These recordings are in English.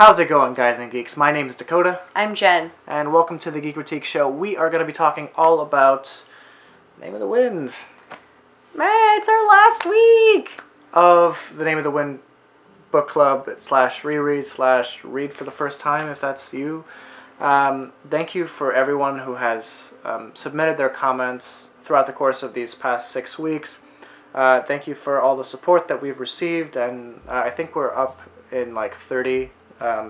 How's it going, guys and geeks? My name is Dakota. I'm Jen. And welcome to the Geekritique show. We are going to be talking all about Name of the Wind. Man, it's our last week! Of the Name of the Wind book club / reread / read for the first time, if that's you. Thank you for everyone who has submitted their comments throughout the course of these past 6 weeks. Thank you for all the support that we've received, and I think we're up in like 30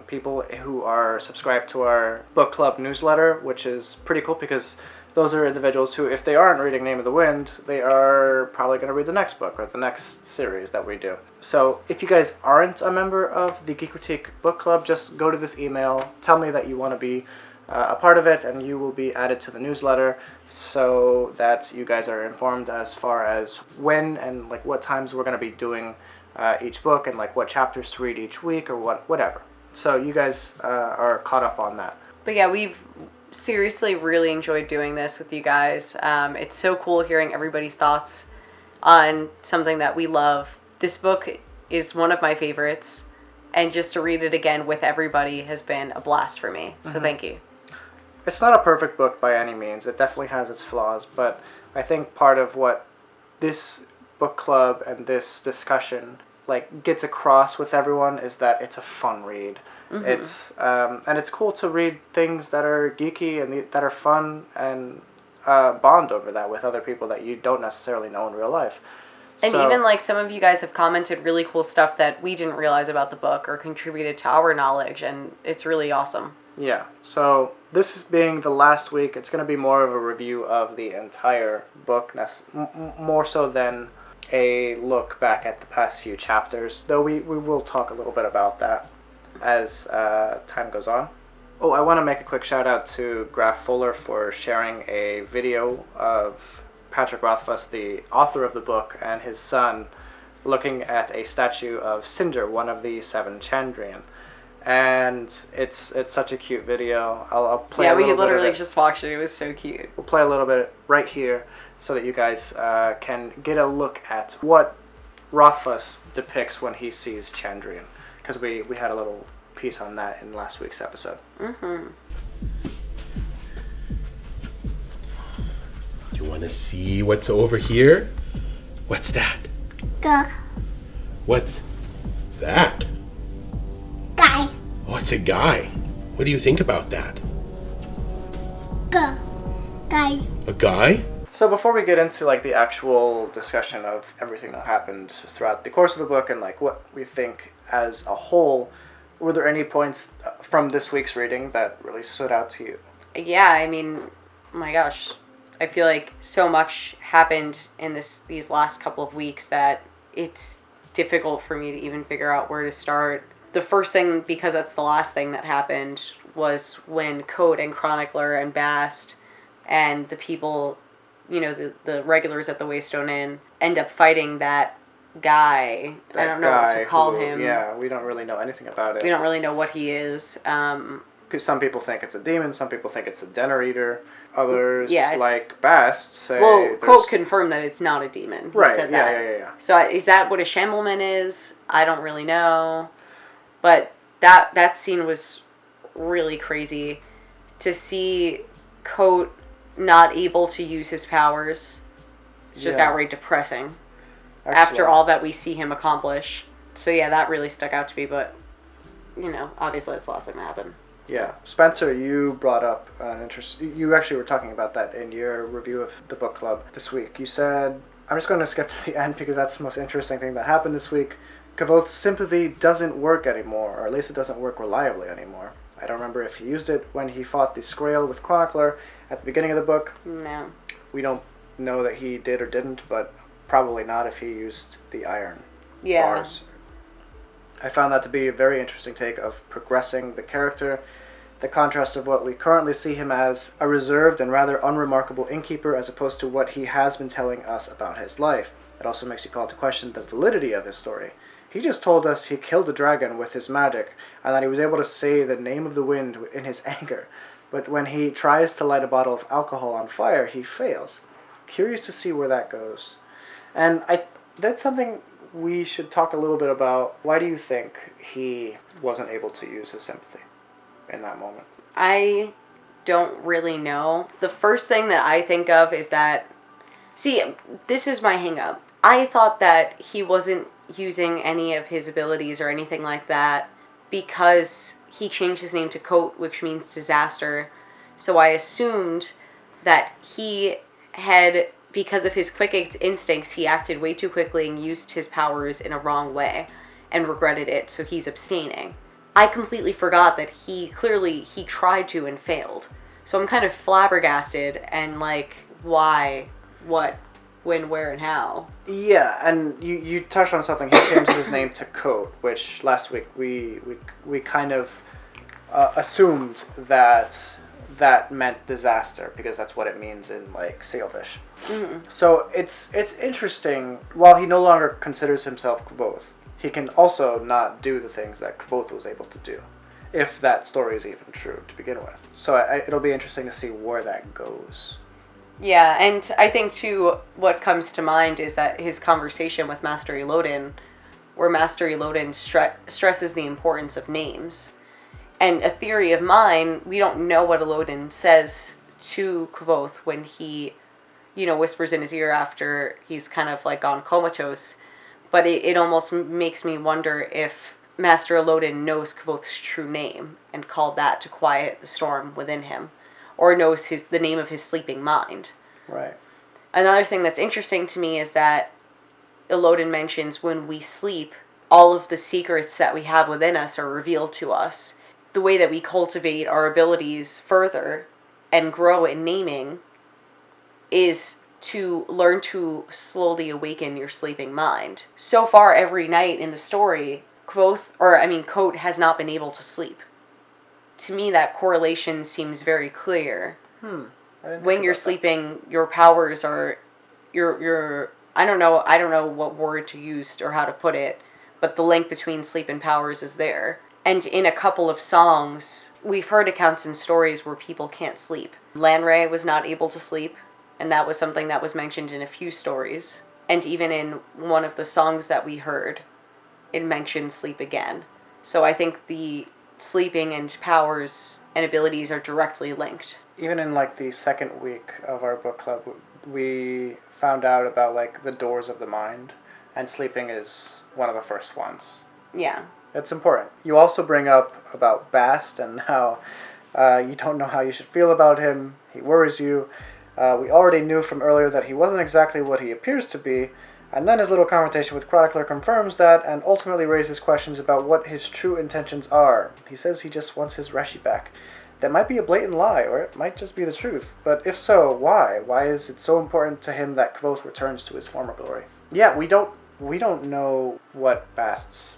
people who are subscribed to our book club newsletter, which is pretty cool because those are individuals who, if they aren't reading Name of the Wind, they are probably going to read the next book or the next series that we do. So if you guys aren't a member of the Geekritique book club, just go to this email, tell me that you want to be a part of it, and you will be added to the newsletter so that you guys are informed as far as when and like what times we're going to be doing each book and like what chapters to read each week or whatever. So you guys are caught up on that. But yeah, we've seriously really enjoyed doing this with you guys. It's so cool hearing everybody's thoughts on something that we love. This book is one of my favorites, and just to read it again with everybody has been a blast for me. So thank you. It's not a perfect book by any means. It definitely has its flaws, but I think part of what this book club and this discussion like gets across with everyone is that it's a fun read. It's and it's cool to read things that are geeky and that are fun and bond over that with other people that you don't necessarily know in real life. And even like some of you guys have commented really cool stuff that we didn't realize about the book or contributed to our knowledge, and it's really awesome. Yeah, so this being the last week, it's going to be more of a review of the entire book, more so than a look back at the past few chapters, though we will talk a little bit about that as time goes on. Oh, I want to make a quick shout out to Graf Fuller for sharing a video of Patrick Rothfuss, the author of the book, and his son looking at a statue of Cinder, one of the 7 Chandrian. And it's such a cute video. I'll play a little bit. Yeah, we literally just watched it. It was so cute. We'll play a little bit right here so that you guys can get a look at what Rothfuss depicts when he sees Chandrian. Because we had a little piece on that in last week's episode. You want to see what's over here? What's that? What's that? Guy. Oh, it's a guy. What do you think about that? Guy. A guy? So before we get into like the actual discussion of everything that happened throughout the course of the book and like what we think as a whole, were there any points from this week's reading that really stood out to you? Yeah, I mean, oh my gosh. I feel like so much happened in these last couple of weeks that it's difficult for me to even figure out where to start. The first thing, because that's the last thing that happened, was when Coat and Chronicler and Bast and the people, you know, the regulars at the Waystone Inn end up fighting that guy. I don't know what to call him. Yeah, we don't really know anything about it. We don't really know what he is. Some people think it's a demon, some people think it's a dinner eater. Others, like Bast, say... Well, Coat confirmed that it's not a demon. He said that. Yeah. So is that what a Shambleman is? I don't really know. But that scene was really crazy. To see Coat not able to use his powers, it's just outright depressing. Excellent. After all that we see him accomplish. So yeah, that really stuck out to me, but, you know, obviously it's the last thing that happened. Yeah. Spencer, you brought up an you actually were talking about that in your review of the book club this week. You said, I'm just going to skip to the end because that's the most interesting thing that happened this week. Kavoth's sympathy doesn't work anymore, or at least it doesn't work reliably anymore. I don't remember if he used it when he fought the Scrael with Chronicler at the beginning of the book. No. We don't know that he did or didn't, but probably not if he used the iron bars. I found that to be a very interesting take of progressing the character, the contrast of what we currently see him as, a reserved and rather unremarkable innkeeper as opposed to what he has been telling us about his life. It also makes you call into question the validity of his story. He just told us he killed a dragon with his magic, and that he was able to say the name of the wind in his anger. But when he tries to light a bottle of alcohol on fire, he fails. Curious to see where that goes. And that's something we should talk a little bit about why do you think he wasn't able to use his sympathy in that moment? I don't really know. The first thing that I think of is that, see, this is my hang up. I thought that he wasn't using any of his abilities or anything like that because he changed his name to Coat, which means disaster. So I assumed that he had, because of his quick instincts, he acted way too quickly and used his powers in a wrong way and regretted it, so he's abstaining. I completely forgot that he tried to and failed. So I'm kind of flabbergasted and like, why, what, when, where, and how. Yeah, and you touched on something. He changed his name to Coat, which last week we kind of assumed that meant disaster because that's what it means in like Sailfish. Mm-hmm. So it's interesting. While he no longer considers himself Kvothe, he can also not do the things that Kvothe was able to do, if that story is even true to begin with. So it'll be interesting to see where that goes. Yeah, and I think too, what comes to mind is that his conversation with Master Elodin, where Master Elodin stresses the importance of names. And a theory of mine, we don't know what Elodin says to Kvothe when he, whispers in his ear after he's kind of like gone comatose. But it almost makes me wonder if Master Elodin knows Kvothe's true name and called that to quiet the storm within him. Or knows the name of his sleeping mind. Right. Another thing that's interesting to me is that Elodin mentions when we sleep, all of the secrets that we have within us are revealed to us. The way that we cultivate our abilities further and grow in naming is to learn to slowly awaken your sleeping mind. So far, every night in the story, Coat has not been able to sleep. To me, that correlation seems very clear. When you're sleeping, your powers are, I don't know what word to use or how to put it, but the link between sleep and powers is there. And in a couple of songs, we've heard accounts and stories where people can't sleep. Lanray was not able to sleep, and that was something that was mentioned in a few stories. And even in one of the songs that we heard, it mentioned sleep again. So I think the sleeping and powers and abilities are directly linked. Even in like the second week of our book club, we found out about like the doors of the mind, and sleeping is one of the first ones. Yeah. It's important. You also bring up about Bast and how you don't know how you should feel about him. He worries you. We already knew from earlier that he wasn't exactly what he appears to be, and then his little conversation with Chronicler confirms that and ultimately raises questions about what his true intentions are. He says he just wants his Reshi back. That might be a blatant lie, or it might just be the truth. But if so, why? Why is it so important to him that Kvothe returns to his former glory? Yeah, we don't know what Bast's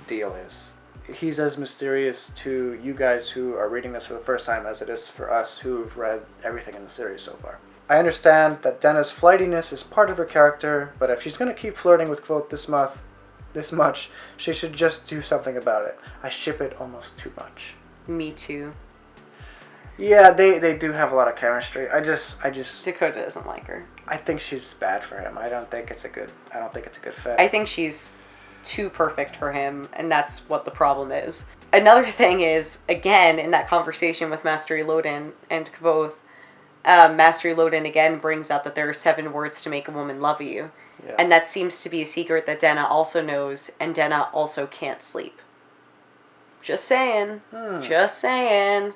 deal is. He's as mysterious to you guys who are reading this for the first time as it is for us who've read everything in the series so far. I understand that Denna's flightiness is part of her character, but if she's going to keep flirting with Kvothe this much, she should just do something about it. I ship it almost too much. Me too. Yeah, they do have a lot of chemistry. I just Dakota doesn't like her. I think she's bad for him. I don't think it's a good fit. I think she's too perfect for him, and that's what the problem is. Another thing is, again, in that conversation with Master Elodin and Kvothe, Master Elodin again brings up that there are 7 words to make a woman love you. Yeah. And that seems to be a secret that Denna also knows, and Denna also can't sleep. Just saying. Just saying.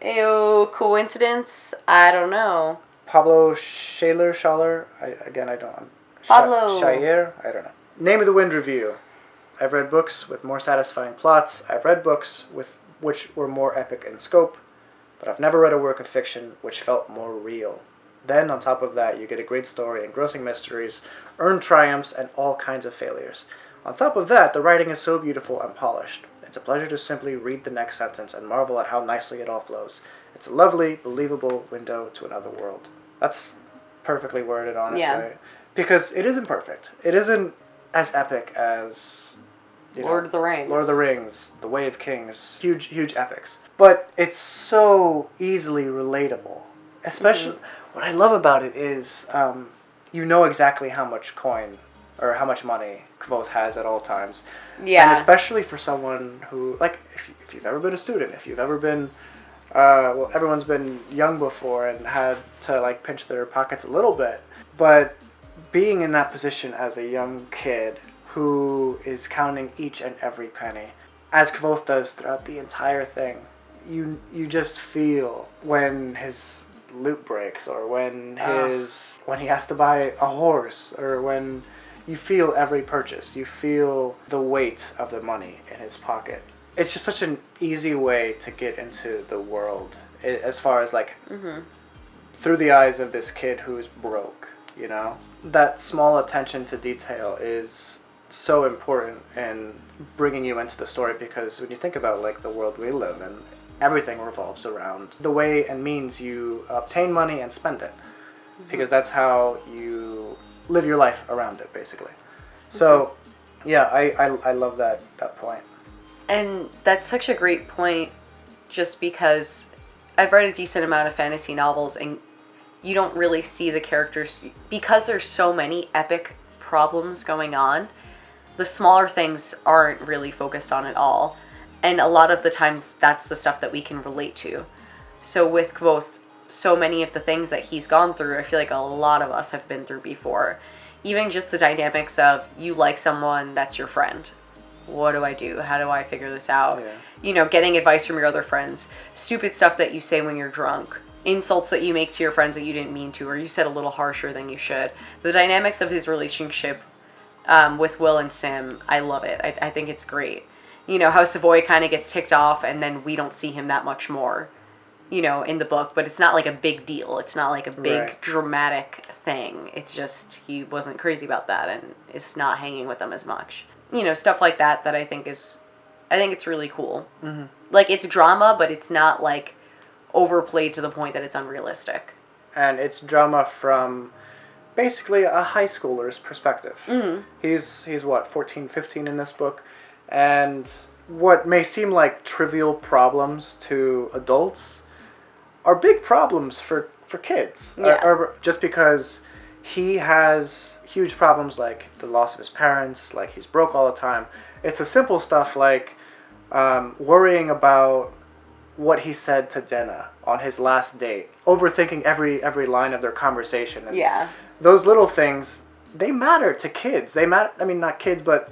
Ew, coincidence? I don't know. Pablo Shaler? I don't. Pablo. Shayer? I don't know. Name of the Wind review. I've read books with more satisfying plots. I've read books which were more epic in scope, but I've never read a work of fiction which felt more real. Then, on top of that, you get a great story, engrossing mysteries, earned triumphs, and all kinds of failures. On top of that, the writing is so beautiful and polished. It's a pleasure to simply read the next sentence and marvel at how nicely it all flows. It's a lovely, believable window to another world. That's perfectly worded, honestly. Yeah. Because it isn't perfect. It isn't as epic as Lord of the Rings, The Way of Kings, huge epics. But it's so easily relatable. Especially, what I love about it is, you know exactly how much coin or how much money Kvothe has at all times. Yeah. And especially for someone who, like, if you've ever been a student, if you've ever been, well, everyone's been young before and had to, like, pinch their pockets a little bit. But being in that position as a young kid who is counting each and every penny, as Kvothe does throughout the entire thing, you just feel when his loot breaks, or when he has to buy a horse, or when you feel every purchase, you feel the weight of the money in his pocket. It's just such an easy way to get into the world, as far as like through the eyes of this kid who's broke, you know? That small attention to detail is so important in bringing you into the story, because when you think about like the world we live in, everything revolves around the way and means you obtain money and spend it, because that's how you live your life around it, basically. So yeah, I love that point. And that's such a great point, just because I've read a decent amount of fantasy novels, and you don't really see the characters, because there's so many epic problems going on. The smaller things aren't really focused on at all. And a lot of the times that's the stuff that we can relate to. So with Kvothe, so many of the things that he's gone through, I feel like a lot of us have been through before. Even just the dynamics of, you like someone that's your friend. What do I do? How do I figure this out? Yeah. You know, getting advice from your other friends. Stupid stuff that you say when you're drunk. Insults that you make to your friends that you didn't mean to, or you said a little harsher than you should. The dynamics of his relationship with Will and Sim, I love it. I think it's great. You know, how Savoy kind of gets ticked off, and then we don't see him that much more, you know, in the book. But it's not like a big deal. It's not like a big dramatic thing. It's just he wasn't crazy about that and is not hanging with them as much. You know, stuff like that I think it's really cool. Like, it's drama, but it's not like overplayed to the point that it's unrealistic. And it's drama from basically a high schooler's perspective. He's what, 14, 15 in this book, and what may seem like trivial problems to adults are big problems for kids. Or just because he has huge problems like the loss of his parents, like he's broke all the time. It's the simple stuff like worrying about what he said to Jenna on his last date, overthinking every line of their conversation. And those little things, they matter to kids. They matter, I mean, not kids, but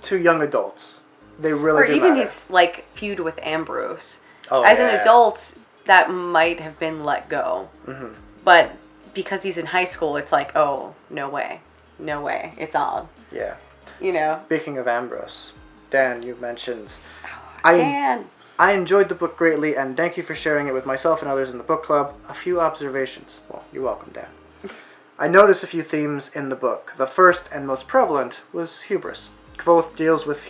to young adults. They really do matter. Or even his, like, feud with Ambrose. As an adult, that might have been let go. But because he's in high school, it's like, oh, no way. No way. It's on. Yeah. You know? Speaking of Ambrose, Dan, you mentioned... Dan! I enjoyed the book greatly, and thank you for sharing it with myself and others in the book club. A few observations. Well, you're welcome, Dan. I noticed a few themes in the book. The first and most prevalent was hubris. Kvothe deals with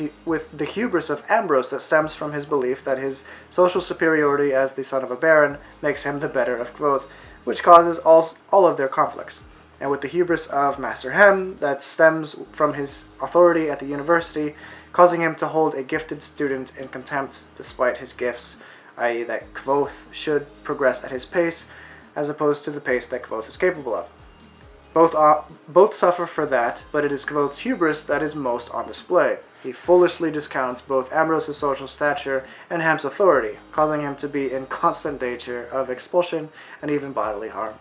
the hubris of Ambrose that stems from his belief that his social superiority as the son of a baron makes him the better of Kvothe, which causes all of their conflicts. And with the hubris of Master Hem that stems from his authority at the university, causing him to hold a gifted student in contempt despite his gifts, i.e. that Kvothe should progress at his pace, as opposed to the pace that Kvothe is capable of. Both suffer for that, but it is Kvothe's hubris that is most on display. He foolishly discounts both Ambrose's social stature and Hem's authority, causing him to be in constant danger of expulsion and even bodily harm.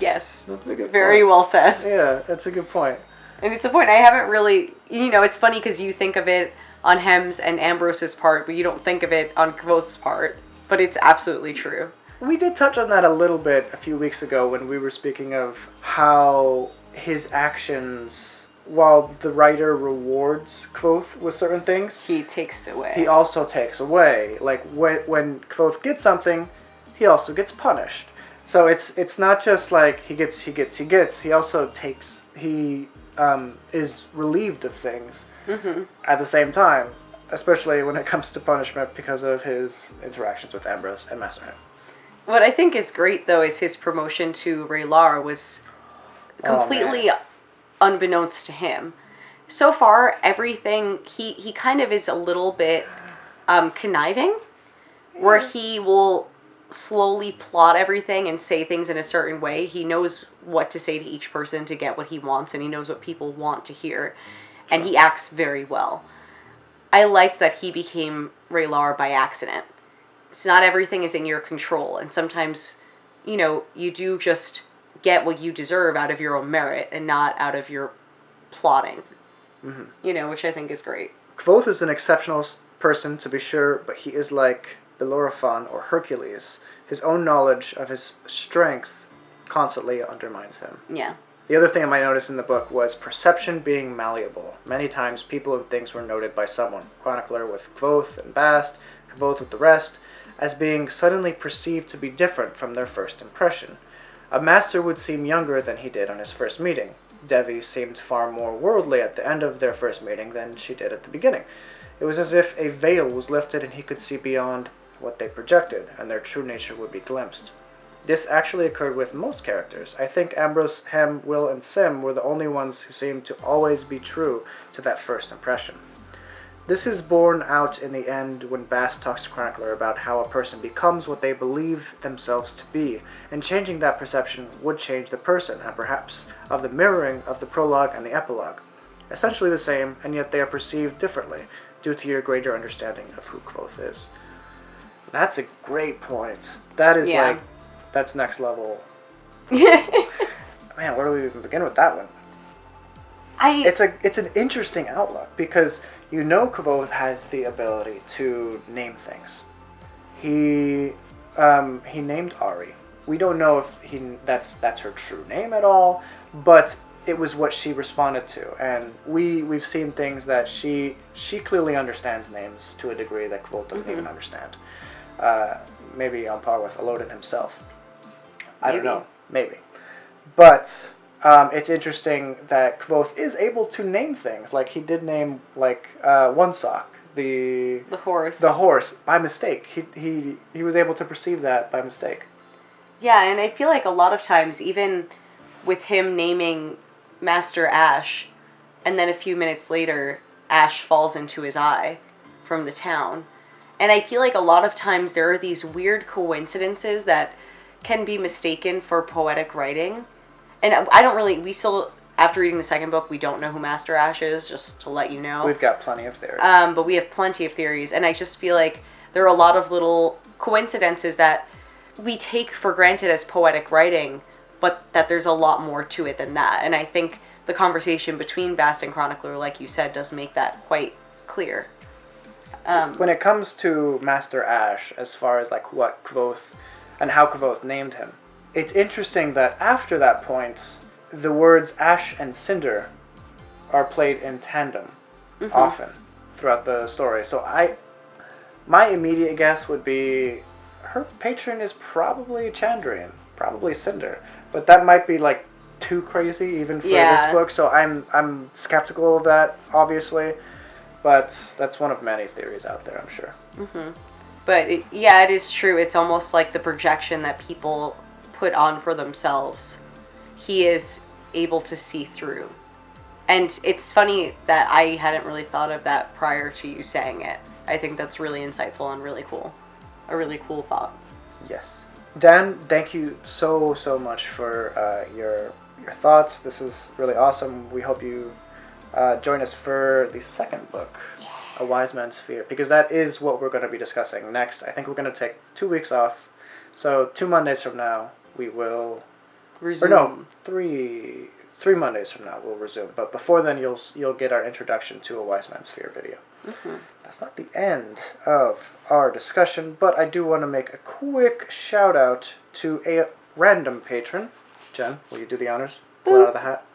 Yes. That's a good Very point. well said. Yeah, that's a good point. And it's a point I haven't really... You know, it's funny because you think of it on Hem's and Ambrose's part, but you don't think of it on Kvothe's part. But it's absolutely true. We did touch on that a little bit a few weeks ago when we were speaking of how his actions, while the writer rewards Kvothe with certain things, he takes away. He also takes away. Like when Kvothe gets something, he also gets punished. So it's not just like he gets. He also takes. He is relieved of things at the same time, especially when it comes to punishment because of his interactions with Ambrose and Master Hem. What I think is great, though, is his promotion to Raylar was completely unbeknownst to him. So far, everything, he kind of is a little bit conniving, where he will slowly plot everything and say things in a certain way. He knows what to say to each person to get what he wants, and he knows what people want to hear, and he acts very well. I liked that he became Raylar by accident. It's not everything is in your control, and sometimes, you know, you do just get what you deserve out of your own merit and not out of your plotting. Mm-hmm. You know, which I think is great. Kvothe is an exceptional person, to be sure, but he is like Bellerophon or Hercules. His own knowledge of his strength constantly undermines him. Yeah. The other thing I might notice in the book was perception being malleable. Many times people and things were noted by someone, Chronicler with Kvothe and Bast, Kvothe with the rest, as being suddenly perceived to be different from their first impression. A master would seem younger than he did on his first meeting. Devi seemed far more worldly at the end of their first meeting than she did at the beginning. It was as if a veil was lifted and he could see beyond what they projected, and their true nature would be glimpsed. This actually occurred with most characters. I think Ambrose, Hem, Will, and Sim were the only ones who seemed to always be true to that first impression. This is borne out in the end when Bast talks to Chronicler about how a person becomes what they believe themselves to be, and changing that perception would change the person, and perhaps of the mirroring of the prologue and the epilogue. Essentially the same, and yet they are perceived differently, due to your greater understanding of who Kvothe is. That's a great point. That is like, that's next level. Man, where do we even begin with that one? It's an interesting outlook, because you know Kvothe has the ability to name things. He named Ari. We don't know if that's her true name at all, but it was what she responded to, and we've seen things that she clearly understands names to a degree that Kvothe doesn't even understand. Maybe on par with Elodin himself. I don't know. Maybe. But it's interesting that Kvothe is able to name things. Like, he did name, like, One Sock, the horse. The horse, by mistake. He was able to perceive that by mistake. Yeah, and I feel like a lot of times, even with him naming Master Ash, and then a few minutes later, Ash falls into his eye from the town. And I feel like a lot of times there are these weird coincidences that can be mistaken for poetic writing. And I don't really, we still, after reading the second book, we don't know who Master Ash is, just to let you know. We've got plenty of theories. But we have plenty of theories, and I just feel like there are a lot of little coincidences that we take for granted as poetic writing, but that there's a lot more to it than that. And I think the conversation between Bast and Chronicler, like you said, does make that quite clear. When it comes to Master Ash, as far as like what Kvothe and how Kvothe named him, it's interesting that after that point, the words Ash and Cinder are played in tandem often throughout the story. So my immediate guess would be her patron is probably Chandrian, probably Cinder, but that might be like too crazy even for this book. So I'm skeptical of that, obviously. But that's one of many theories out there, I'm sure. But it is true. It's almost like the projection that people put on for themselves. He is able to see through. And it's funny that I hadn't really thought of that prior to you saying it. I think that's really insightful and really cool. A really cool thought. Yes. Dan, thank you so much for your thoughts. This is really awesome. We hope you join us for the second book, A Wise Man's Fear, because that is what we're going to be discussing next. I think we're going to take 2 weeks off, so 2 Mondays from now we will resume. Or no, three Mondays from now we'll resume. But before then, you'll get our introduction to A Wise Man's Fear video. That's not the end of our discussion, but I do want to make a quick shout out to a random patron. Jen, will you do the honors? Pull it out of the hat.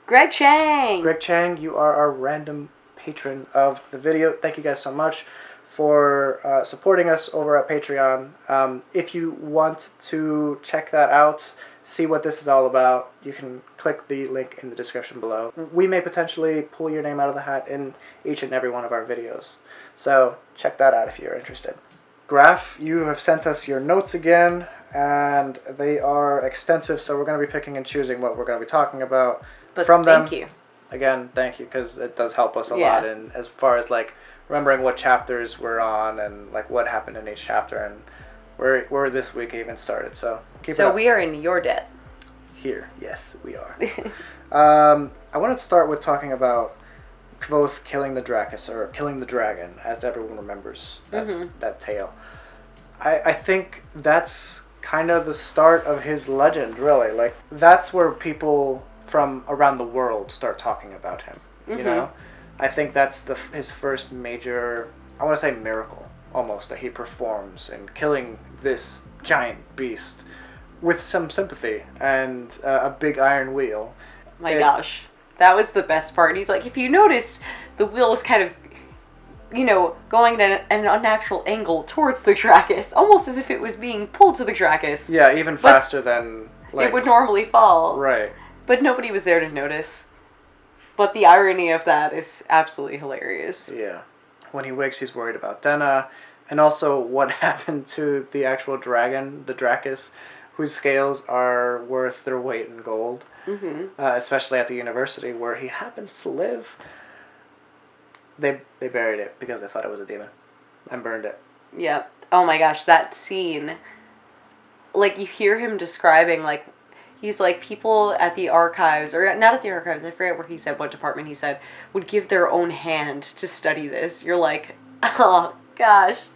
Greg Cheng! Greg Cheng, you are our random patron of the video. Thank you guys so much for supporting us over at Patreon. If you want to check that out, see what this is all about, you can click the link in the description below. We may potentially pull your name out of the hat in each and every one of our videos. So check that out if you're interested. Graf, you have sent us your notes again, and they are extensive, so we're going to be picking and choosing what we're going to be talking about. But from them. Thank you. Again, thank you, because it does help us a lot in as far as like remembering what chapters we're on and like what happened in each chapter and where this week even started. So keep it So up. we are in your debt. Here, yes, we are. I want to start with talking about Kvothe killing the Drakus, or killing the dragon, as everyone remembers that tale. I think that's kind of the start of his legend, really. Like, that's where people from around the world start talking about him, you know? I think that's his first major, I want to say miracle, almost, that he performs in killing this giant beast with some sympathy and a big iron wheel. My gosh. That was the best part. He's like, if you notice, the wheel was kind of, you know, going at an unnatural angle towards the Drakus, almost as if it was being pulled to the Drakus. Yeah, even faster than it would normally fall. Right. But nobody was there to notice. But the irony of that is absolutely hilarious. Yeah. When he wakes, he's worried about Denna, and also what happened to the actual dragon, the Drakus, whose scales are worth their weight in gold, especially at the university where he happens to live. They buried it because they thought it was a demon and burned it. Yeah. Oh my gosh, that scene. Like, you hear him describing, like, he's like, people at the archives, or not at the archives, I forget where he said, what department he said, would give their own hand to study this. You're like, oh gosh.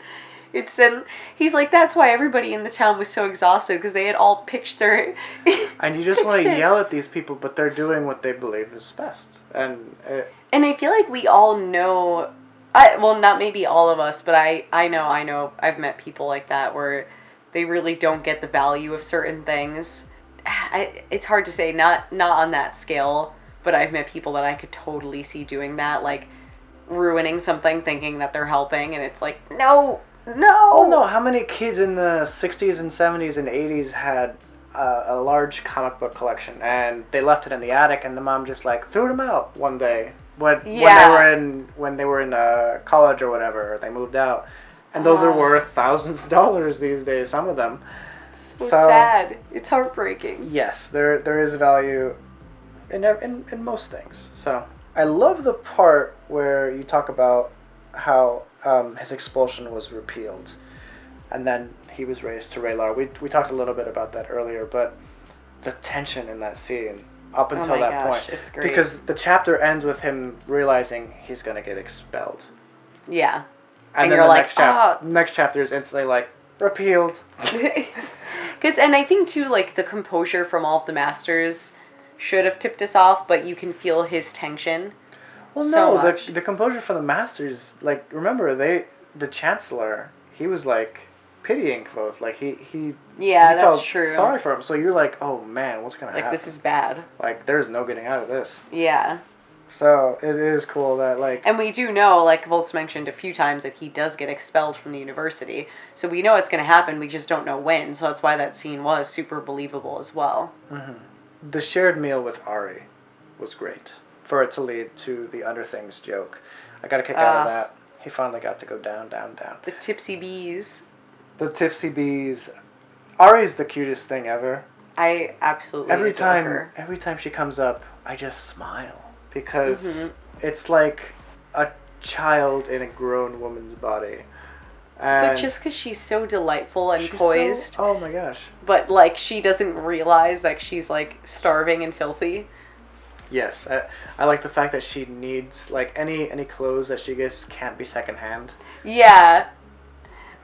He's like, that's why everybody in the town was so exhausted, because they had all pitched their... And you just want to yell at these people, but they're doing what they believe is best. And I feel like we all know, well, not maybe all of us, but I know, I've met people like that, where they really don't get the value of certain things. It's hard to say, not on that scale, but I've met people that I could totally see doing that, like, ruining something, thinking that they're helping, and it's like, no! Oh no, how many kids in the 60s and 70s and 80s had a large comic book collection, and they left it in the attic, and the mom just like threw them out one day when they were in college or whatever, or they moved out, and those are worth thousands of dollars these days, some of them. So sad. It's heartbreaking. Yes, there is value in most things. So I love the part where you talk about how his expulsion was repealed, and then he was raised to Raylar. We talked a little bit about that earlier, but the tension in that scene up until that point, it's great. because the chapter ends with him realizing he's gonna get expelled. Yeah, and then you're the like, next chapter is instantly like repealed. And I think too, like, the composure from all of the masters should have tipped us off, but you can feel his tension. Well, so no, much. the composure for the masters, like, remember, the Chancellor, he was, like, pitying Kvothe. Like, he that's felt true. sorry for him. So you're like, oh, man, what's going to happen? Like, this is bad. Like, there's no getting out of this. Yeah. So it is cool that, like... And we do know, like Volt's mentioned a few times, that he does get expelled from the university. So we know it's going to happen, we just don't know when. So that's why that scene was super believable as well. Mm-hmm. The shared meal with Ari was great. For it to lead to the Under Things joke. I got a kick out of that. He finally got to go down, down, down. The tipsy bees. The tipsy bees. Ari's the cutest thing ever. I absolutely adore her. Every time she comes up, I just smile. Because it's like a child in a grown woman's body. And but just because she's so delightful and poised. Oh my gosh. But, like, she doesn't realize that she's, like, starving and filthy. Yes, I like the fact that she needs, like, any clothes that she gets can't be secondhand. Yeah.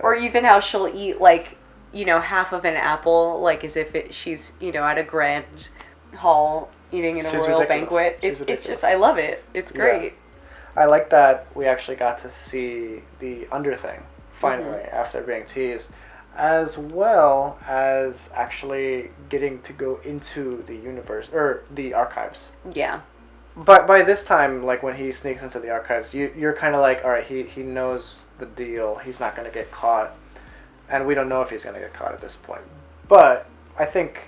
Or even how she'll eat, like, you know, half of an apple, like, as if she's, you know, at a grand hall eating in a royal banquet. It's just, I love it. It's great. Yeah. I like that we actually got to see the Under Thing, finally, after being teased, as well as actually getting to go into the universe, or the archives. Yeah. But by this time, like, when he sneaks into the archives, you're kind of like, alright, he knows the deal. He's not going to get caught. And we don't know if he's going to get caught at this point. But I think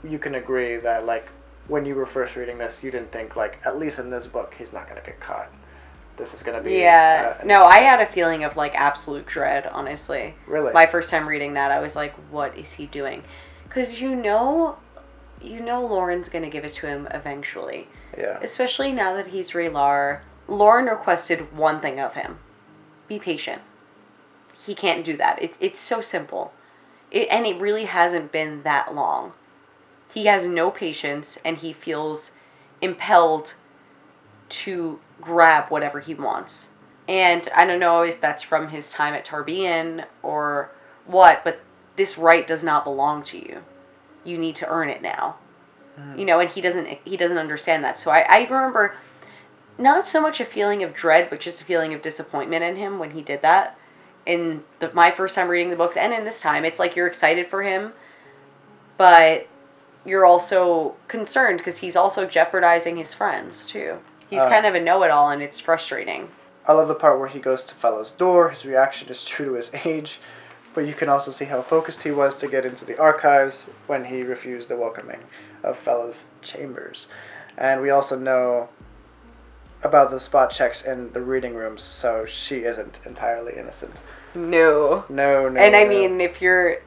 you can agree that, like, when you were first reading this, you didn't think, like, at least in this book, he's not going to get caught. This is going to be... Yeah. No, I had a feeling of, like, absolute dread, honestly. Really? My first time reading that, I was like, what is he doing? Because you know Lauren's going to give it to him eventually. Yeah. Especially now that he's Raylar. Lauren requested one thing of him. Be patient. He can't do that. It's so simple. And it really hasn't been that long. He has no patience, and he feels impelled to grab whatever he wants. And I don't know if that's from his time at Tarbean or what, but this right does not belong to you. You need to earn it now. You know, and he doesn't understand that. So I remember not so much a feeling of dread, but just a feeling of disappointment in him when he did that. In my first time reading the books, and in this time, it's like you're excited for him, but you're also concerned because he's also jeopardizing his friends, too. He's kind of a know-it-all, and it's frustrating. I love the part where he goes to Fellow's door. His reaction is true to his age, but you can also see how focused he was to get into the archives when he refused the welcoming of Fellow's chambers. And we also know about the spot checks in the reading rooms, so she isn't entirely innocent. No. No. And I mean, if you're,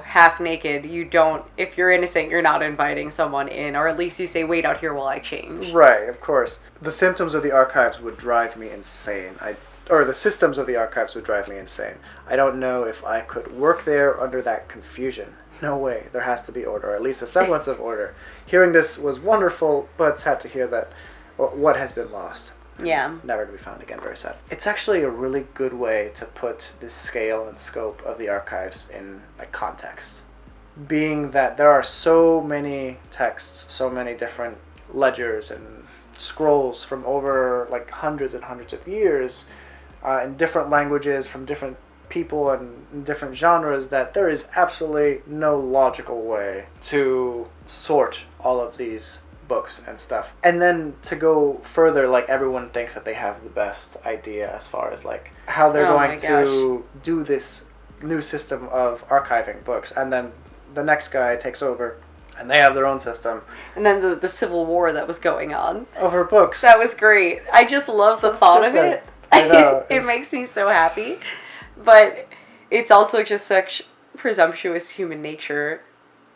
half naked, if you're innocent, you're not inviting someone in, or at least you say, wait out here while I change. Right, of course. The symptoms of the archives would drive me insane. The systems of the archives would drive me insane. I don't know if I could work there under that confusion. No way. There has to be order, or at least a semblance of order. Hearing this was wonderful, but sad to hear that what has been lost. Yeah. Never to be found again. Very sad. It's actually a really good way to put the scale and scope of the archives in context. Being that there are so many texts, so many different ledgers and scrolls from over hundreds and hundreds of years in different languages from different people and in different genres, that there is absolutely no logical way to sort all of these books and stuff. And then to go further, everyone thinks that they have the best idea as far as how they're going to do this new system of archiving books, and then the next guy takes over and they have their own system. And then the Civil War that was going on over books. That was great. I just love the thought of it. I know. It makes me so happy. But it's also just such presumptuous human nature,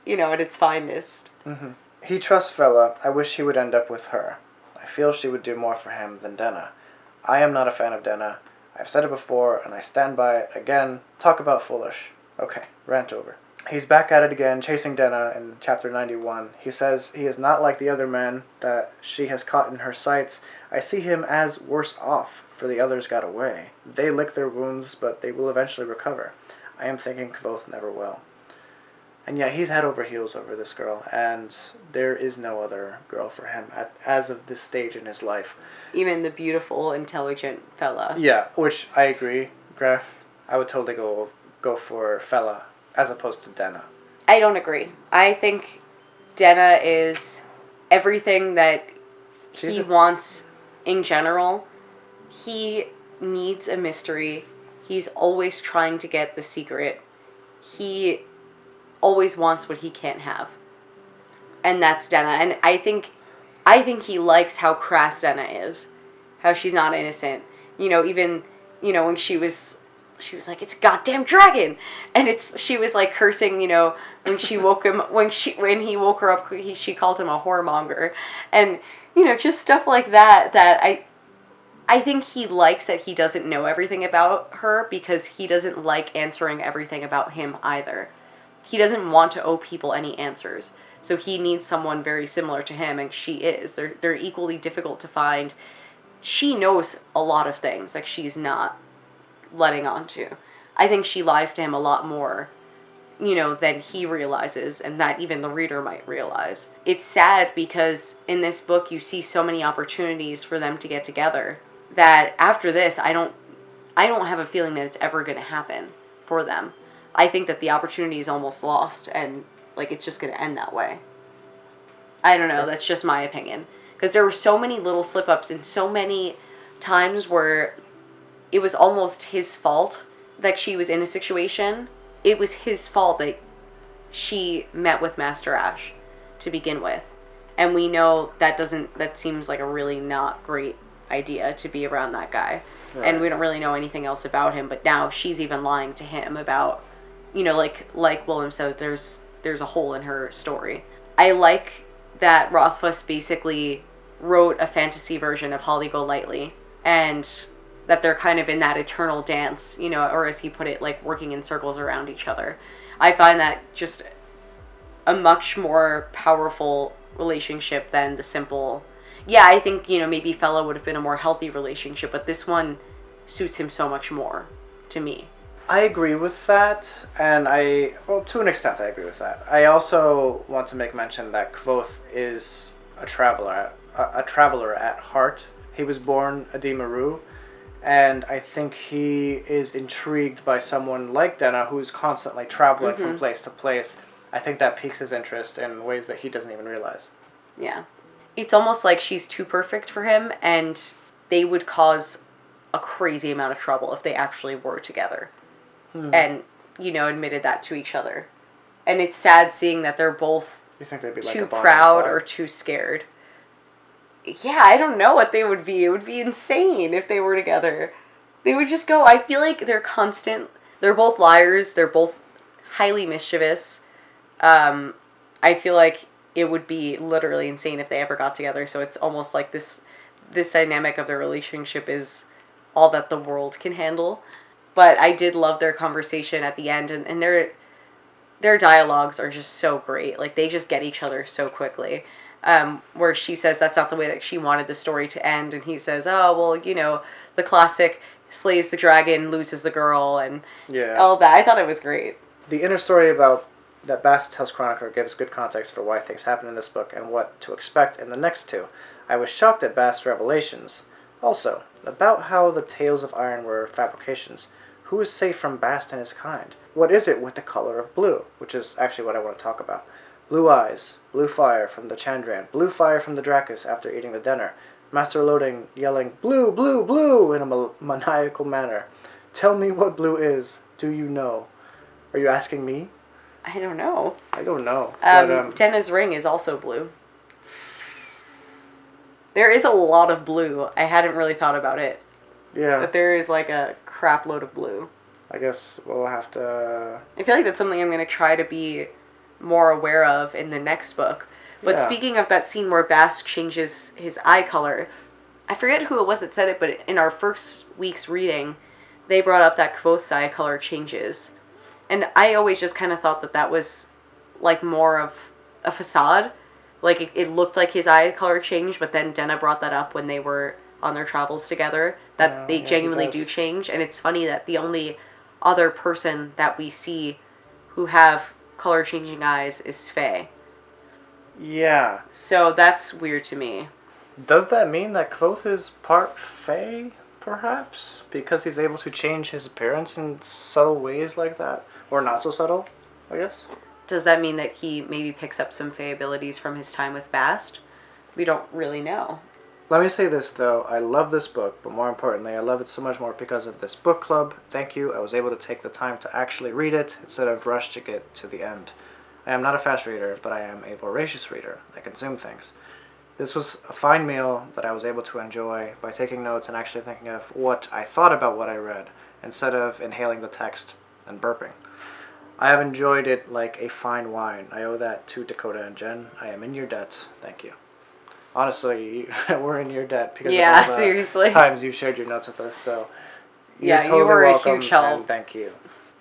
at its finest. Mm-hmm. He trusts Fella. I wish he would end up with her. I feel she would do more for him than Denna. I am not a fan of Denna. I've said it before, and I stand by it again. Talk about foolish. Okay, rant over. He's back at it again, chasing Denna in chapter 91. He says he is not like the other men that she has caught in her sights. I see him as worse off, for the others got away. They lick their wounds, but they will eventually recover. I am thinking Kvothe never will. And yet he's head over heels over this girl, and there is no other girl for him as of this stage in his life. Even the beautiful, intelligent Fella. Yeah, which I agree, Graf. I would totally go for Fella as opposed to Denna. I don't agree. I think Denna is everything that he wants in general. He needs a mystery. He's always trying to get the secret. He always wants what he can't have. And that's Denna. And I think he likes how crass Denna is. How she's not innocent. Even, when she was like, it's a goddamn dragon. And she was cursing, when she woke him, when he woke her up, she called him a whoremonger. And, just stuff like that I think he likes that he doesn't know everything about her, because he doesn't like answering everything about him either. He doesn't want to owe people any answers. So he needs someone very similar to him, and she is. They're equally difficult to find. She knows a lot of things, she's not letting on to. I think she lies to him a lot more, than he realizes, and that even the reader might realize. It's sad because in this book you see so many opportunities for them to get together, that after this, I don't have a feeling that it's ever going to happen for them. I think that the opportunity is almost lost, and it's just going to end that way. I don't know, that's just my opinion. Because there were so many little slip-ups and so many times where it was almost his fault that she was in a situation. It was his fault that she met with Master Ash to begin with. And we know that seems like a really not great idea to be around that guy. Right. And we don't really know anything else about him, but now she's even lying to him about, like Willem said, there's a hole in her story. I like that Rothfuss basically wrote a fantasy version of Holly Golightly, and that they're kind of in that eternal dance, or as he put it, working in circles around each other. I find that just a much more powerful relationship than the simple. Yeah, I think, maybe Fella would have been a more healthy relationship, but this one suits him so much more, to me. I agree with that, and to an extent I agree with that. I also want to make mention that Kvothe is a traveler at heart. He was born a Dimaru, and I think he is intrigued by someone like Denna who's constantly traveling from place to place. I think that piques his interest in ways that he doesn't even realize. Yeah. It's almost like she's too perfect for him, and they would cause a crazy amount of trouble if they actually were together. And, admitted that to each other. And it's sad seeing that they're both You think they'd be too like a proud or too scared. Yeah, I don't know what they would be. It would be insane if they were together. They would just go, I feel like they're both liars, they're both highly mischievous. I feel like it would be literally insane if they ever got together, so it's almost like this dynamic of their relationship is all that the world can handle. But I did love their conversation at the end, and their dialogues are just so great. Like, they just get each other so quickly. Where she says that's not the way that she wanted the story to end, and he says, oh, well, the classic slays the dragon, loses the girl, and all of that. I thought it was great. The inner story about that Bast tells Chronicler gives good context for why things happen in this book and what to expect in the next two. I was shocked at Bast's revelations. Also, about how the tales of iron were fabrications. Who is safe from Bast and his kind? What is it with the color of blue? Which is actually what I want to talk about. Blue eyes, blue fire from the Chandran, blue fire from the Drakus after eating the dinner. Master Loading yelling, blue, blue, blue, in a maniacal manner. Tell me what blue is. Do you know? Are you asking me? I don't know. I don't know. Denna's ring is also blue. There is a lot of blue. I hadn't really thought about it. Yeah. But there is like a crap load of blue. I guess we'll have to... I feel like that's something I'm going to try to be more aware of in the next book. But speaking of that scene where Bast changes his eye color, I forget who it was that said it, but in our first week's reading, they brought up that Kvothe's eye color changes. And I always just kind of thought that was like more of a facade. Like it looked like his eye color changed, but then Denna brought that up when they were on their travels together, that they genuinely do change. And it's funny that the only other person that we see who have color changing eyes is Faye. Yeah. So that's weird to me. Does that mean that Kvothe is part Fae, perhaps? Because he's able to change his appearance in subtle ways like that? Or not so subtle, I guess? Does that mean that he maybe picks up some Fae abilities from his time with Bast? We don't really know. Let me say this, though. I love this book, but more importantly, I love it so much more because of this book club. Thank you. I was able to take the time to actually read it instead of rush to get to the end. I am not a fast reader, but I am a voracious reader. I consume things. This was a fine meal that I was able to enjoy by taking notes and actually thinking of what I thought about what I read, instead of inhaling the text and burping. I have enjoyed it like a fine wine. I owe that to Dakota and Jen. I am in your debt. Thank you. Honestly, we're in your debt because of all the seriously. times you shared your notes with us. So you're totally you were welcome, a huge help. and thank you,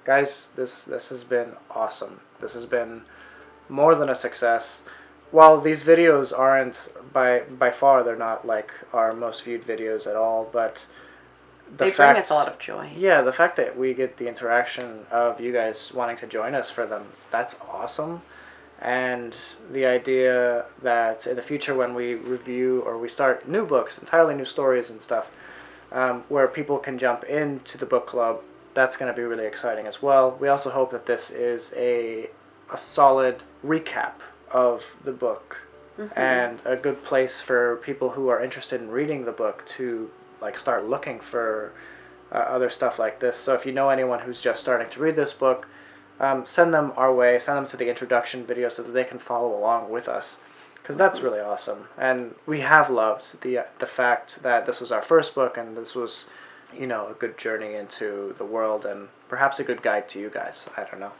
guys. This has been awesome. This has been more than a success. While these videos aren't by far, they're not like our most viewed videos at all, but they bring us a lot of joy. Yeah, the fact that we get the interaction of you guys wanting to join us for them, that's awesome. And the idea that in the future when we review or we start new books, entirely new stories and stuff, where people can jump into the book club, that's going to be really exciting as well. We also hope that this is a solid recap of the book, and a good place for people who are interested in reading the book to like start looking for other stuff like this. So if you know anyone who's just starting to read this book, send them our way, send them to the introduction video so that they can follow along with us, because that's really awesome. And we have loved the fact that this was our first book, and this was, a good journey into the world, and perhaps a good guide to you guys. I don't know.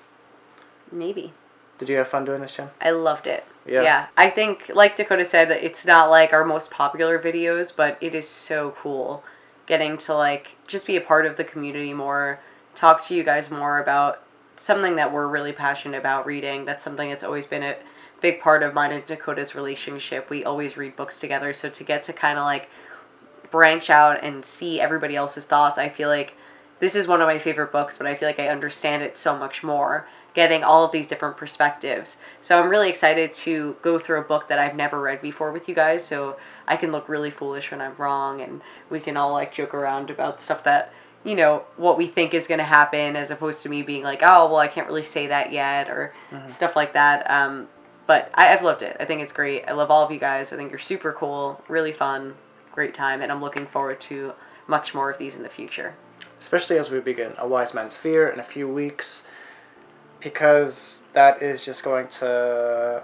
Maybe. Did you have fun doing this, Jen? I loved it. Yeah. I think, like Dakota said, it's not like our most popular videos, but it is so cool getting to like just be a part of the community more, talk to you guys more about something that we're really passionate about reading. That's something that's always been a big part of mine and Dakota's relationship. We always read books together, so to get to kind of like branch out and see everybody else's thoughts, I feel like this is one of my favorite books, but I feel like I understand it so much more, getting all of these different perspectives. So I'm really excited to go through a book that I've never read before with you guys, so I can look really foolish when I'm wrong, and we can all like joke around about stuff that, you know, what we think is going to happen, as opposed to me being like, oh, well, I can't really say that yet, or stuff like that. But I've loved it. I think it's great. I love all of you guys. I think you're super cool, really fun, great time, and I'm looking forward to much more of these in the future. Especially as we begin A Wise Man's Fear in a few weeks, because that is just going to...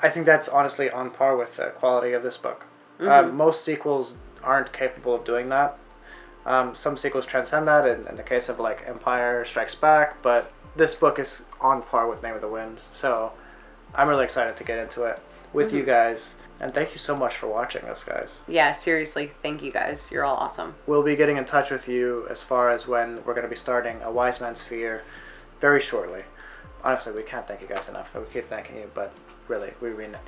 I think that's honestly on par with the quality of this book. Most sequels aren't capable of doing that. Some sequels transcend that, in the case of like Empire Strikes Back, but this book is on par with Name of the Wind, so I'm really excited to get into it with you guys, and thank you so much for watching this, guys. Yeah, seriously, thank you guys. You're all awesome. We'll be getting in touch with you as far as when we're going to be starting A Wise Man's Fear very shortly. Honestly, we can't thank you guys enough. We keep thanking you, but really, we mean it.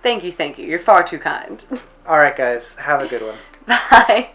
Thank you. You're far too kind. All right, guys, have a good one. Bye.